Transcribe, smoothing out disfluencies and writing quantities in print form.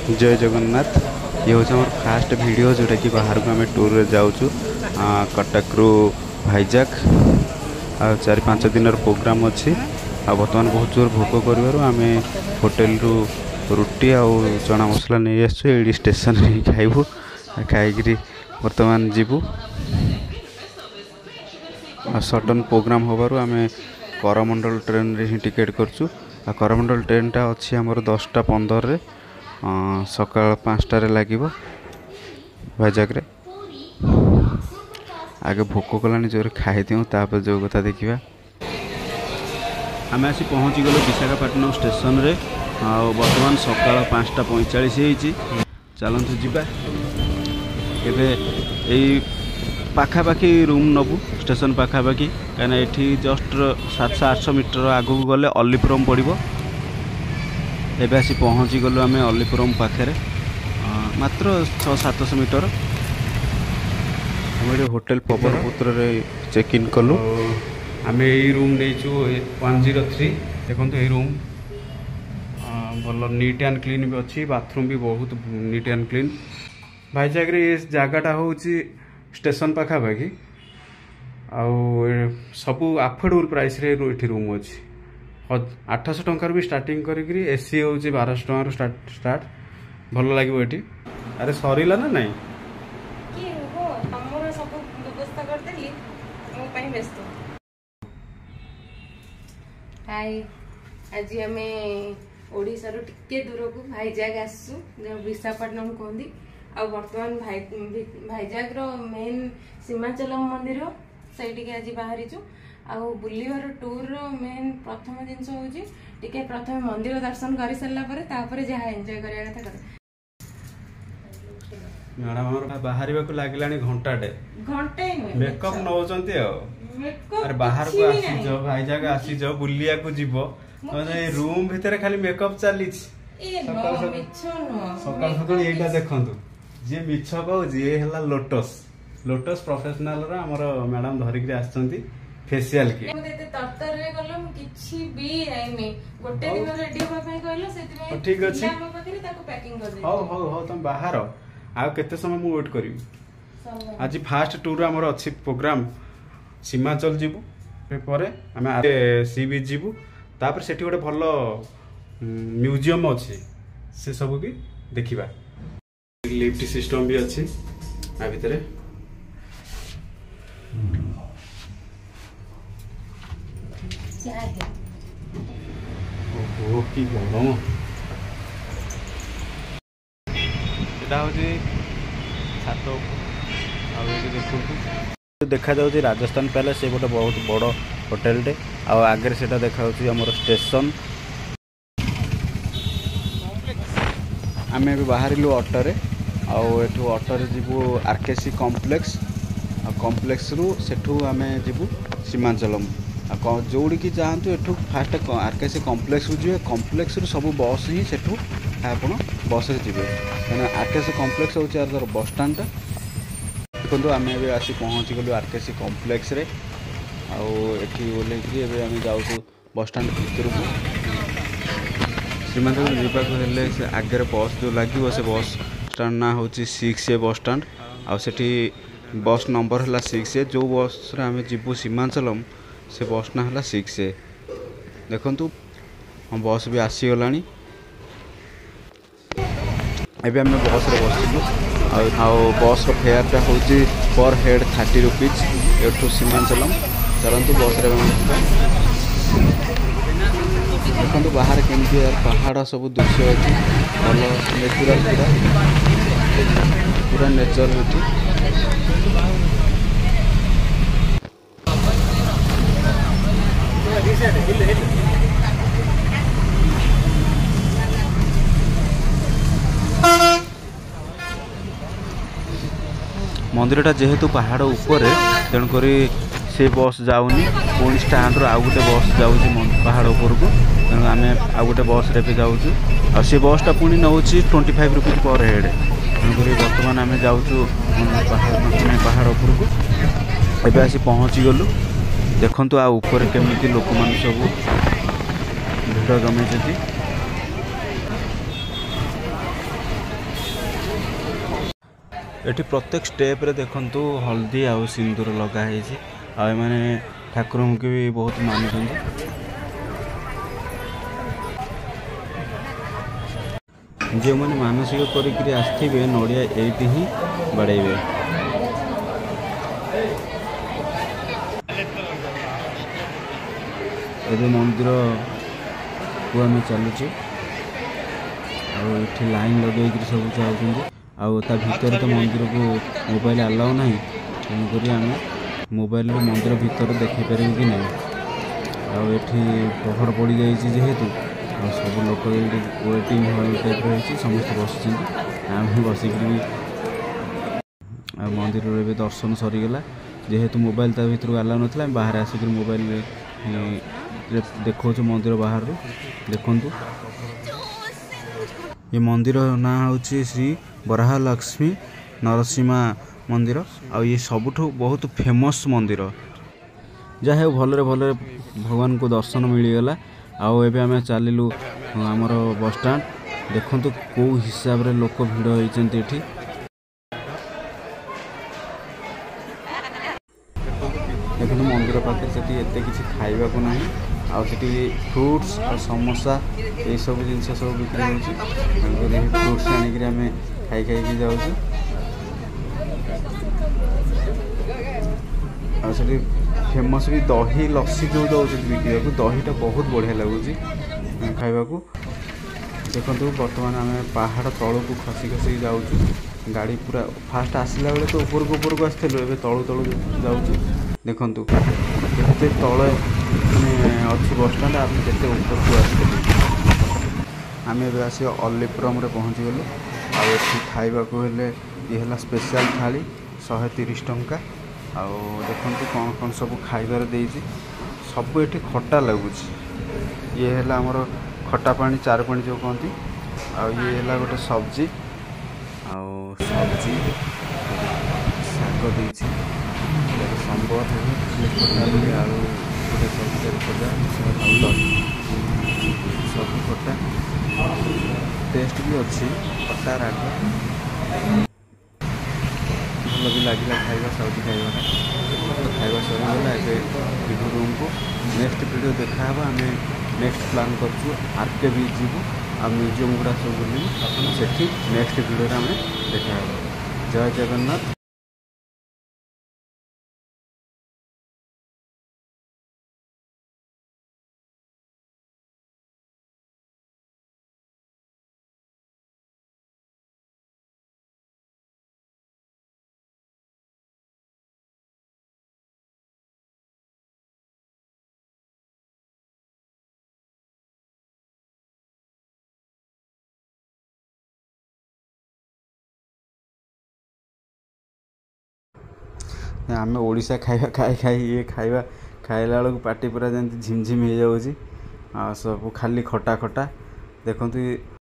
जय जगन्नाथ। ये हूँ आम फास्ट वीडियो जोटा कि बाहर को आम टूर रे जाऊँ कटक रु भाईजाग आ 4-5 दिन प्रोग्राम अच्छी आ बर्तमान बहुत जोर भोक कर आम होटेल रु रुटी आ चना मसला नहीं आसु ये स्टेशन खाइबू खाई बर्तमान जीवु सडन प्रोग्राम होबारु आम करमंडल ट्रेन रे ही टिकेट करचु आ करमंडल ट्रेन टा अच्छी आमर 10:15 रे सकाल 5टा लगे भाईजाग रे आगे भोक कलानी जोर खाई दिऊँ तापर जो कथा देखा आम आसी पहुँची गलु विशाखापट्टनम स्टेशन रे बर्तमान सकाल 5:45 चलतु जीवा ए पाखापाखी रूम नबू स्टेशन पाखापाखी कहीं ये जस्ट 700-800 मीटर आगू गले अलीपुरम पड़ो एवं आसी पहुँची गलु आम अलीपुरम पाखे मात्र 600-700 मीटर आम होटेल पवनपुत्र रे चेक इन कलु आम यही रूम नहीं 103 देखो ये रूम भल नीट एंड क्लीन भी अच्छी बाथरूम भी बहुत नीट एंड क्लीन भाईजाग रे ये जगटा हूँ स्टेशन पाखापाखी सबू अफोर्डेबल प्राइस रे ये रूम अच्छी 800 टंकार भी स्टार्टिंग करी एसी हूँ 1200 टंकार स्टार्ट भल लगे ये अरे सरला ना नहीं हाय आज आम ओडिशा रो टिके दूर को भाईजाग आसु विशाखापट्टनम कहती आ बर्तमान भाईजाग रो मेन सीमांचलम मंदिर से आज बाहरी बुलवार टूर रो मेन प्रथम जिनस हूँ टिके प्रथम मंदिर दर्शन कर सारापर जहाँ एंजॉय करिया कथा करे मैडम बाहर लगे घंटाटे घंटे मेकअप नौचंती अरे बाहर को आसीज भाईजाग आसीज बुलिया को जीव रूम भितर खाली मेकअप चली सकाल सकाल यहीटा देखु जी मिछ कहूँ ये है लोटस लोटस प्रोफेशनल आमर मैडम धरिक आसछंती फेशियल की तरतर रे गलो किछि भी आइनी गोटे दिन रेडी होबा पई कहलो सेति ठीक अछि हम पकरी ताको पैकिंग कर दे हो तुम बाहर आ केते समय मु वेट करिवि आज फास्ट टूर हमर अछि प्रोग्राम सीमांचल जीवु परे आम सी बीच जीवु तापर सेठी गोटे भल म्यूजियम अछि से सब की देखिबा लिफ्ट सिस्टम भी अच्छी आ भितर ओहो की गरम एटा होची छात देखा जाउची राजस्थान पैलेस से गोटे बहुत बड़ होटेल टे आगे से देखा हमर स्टेशन आम बाहरिलु ऑटो ऑटो जीवु आरकेसी कॉम्प्लेक्स कॉम्प्लेक्स रु सेठू आम जीवु सीमांचलम जोड़ी की चाहतु एठू फास्ट आरकेसी कॉम्प्लेक्स जी कॉम्प्लेक्स रु सब बस ही सेठू आप बस जी कहीं आरकेसी कॉम्प्लेक्स हूँ यार बस स्टाण्ड देखो आम आसी पहुँची गलु आरकेसी कॉम्प्लेक्स रे आठी ओल्ल आम जाऊँ बस स्टाण्ड भितर को सीमांचल जावाक से आगे बस जो लगे से बस स्टाण्ड ना हूँ 6A बस स्टाण्ड आठी बस नंबर है 6A जो बस आम जीवु सीमांचलम से बस ना है 6A देखु हम बस भी आसीगला एवं आम बस रे बसलु बस फेयरटा हूँ पर हेड 30 रुपीज एठू सीमांचलम चलतु बस देखो बाहर केमती पहाड़ सब दृश्य अच्छी भल नेचुराल पूरा नेचर ये मंदिरटा जेहेतु पहाड़ ऊपर तेणुक से बस जाऊनी पुणी स्टाण्ड आउ गोटे बस जाऊँगी पहाड़ ऊपर को तेणु आम आउ गोटे बस रे भी जाऊँ से बसटा पुणी नौ 25 रुपीज पर हेड तेणुक बर्तमान आम जाऊँ पहाड़ ऊपर को एवं आसी पहुँची गलु देखु आ ऊपर केमी लोक मान सब भिड़ जमी एठी प्रत्येक स्टेप रे देखंतु हल्दी आउ सिंदूर लगा है आ माने ठाकुर के भी बहुत मानुछंती। जो मैंने मानसिक करी आसथिबे नड़िया एठी ही बाड़ेबे। एबे मंदिर को आम चलुचे आठी लाइन लगे सब चाहते आउ भितर तो मंदिर को मोबाइल अलाउ ना तेणुक आम मोबाइल मंदिर भीतर देखी पारे कि ना। आठी पहर पड़ जाइए जेहेतु आ सब लोक वेटिंग हॉल टाइप रही समस्त बस आम बसिक भी मंदिर रे दर्शन सरीगला जेहेतु मोबाइल ता भीतर अलाउ ना बाहर आसिक मोबाइल देखो मंदिर बाहर देखु। ये मंदिर ना हूँ श्री वराहलक्ष्मी नरसिंहा मंदिर आ ये सबुठ बहुत फेमस मंदिर जहाँ भलरे भलरे भगवान को दर्शन मिलगला। आउ एबे आमे चलिलु आमर बस स्टैंड देखंतु को हिसाब रे लोक भिड़ होइचंती एठी। देखो मंदिर पाखे से एते किसी खाइबा को नहीं आ फ्रूट्स और समोसा ये सब जिनस सब बिक्री होती फ्रूट्स आनिक आम खाई खाई जाऊँ आ फेमस भी दही लस्सी जो दौरान बिकवा को दहीटा बहुत बढ़िया लगुच खावा को। देखो बर्तमान आम पहाड़ तलू को खसी खसी जाऊँ गाड़ी पूरा फास्ट आसला बेले तो उपरको आसलु ए तलू तलू जाऊँ देखु केते तले अच्छी बस स्टाण्ड आम केते ऊपर को आसलु आम ए आस अलीपुरम पहुँची गलु। आठी खावा को हेले ये है स्पेशल थाली 130 टंका। आउ देखु कौन कौन सब खाइबार देइछि सब एठी खट्टा लगुच ये है आमर खट्टा पानी चार पानी जो कहती आ ये है गोटे सब्जी आउ सब्जी शाग देइछि संबर खटा आलू गोटे सब्जी खटा सब खटा टेस्ट भी अच्छी खटा राग भल भी लगे खाଇବା सब्जी खाइबाटा तो खाଇବା सरीगला ए रूम को नेक्स्ट वीडियो देखा आम नेक्स्ट प्लान करूँ आरके बीच जीवु आ म्यूजियम गुड़ा सब बुलू से नेक्स्ट वीडियो आम देखा। जय जगन्नाथ। आम ओडिशा खाइबा खाई खाई ये खाइबा खाइला बेलू पार्टी पूरा जमी झिमझिम हो जाऊँगी सब खाली खटा खटा देखते।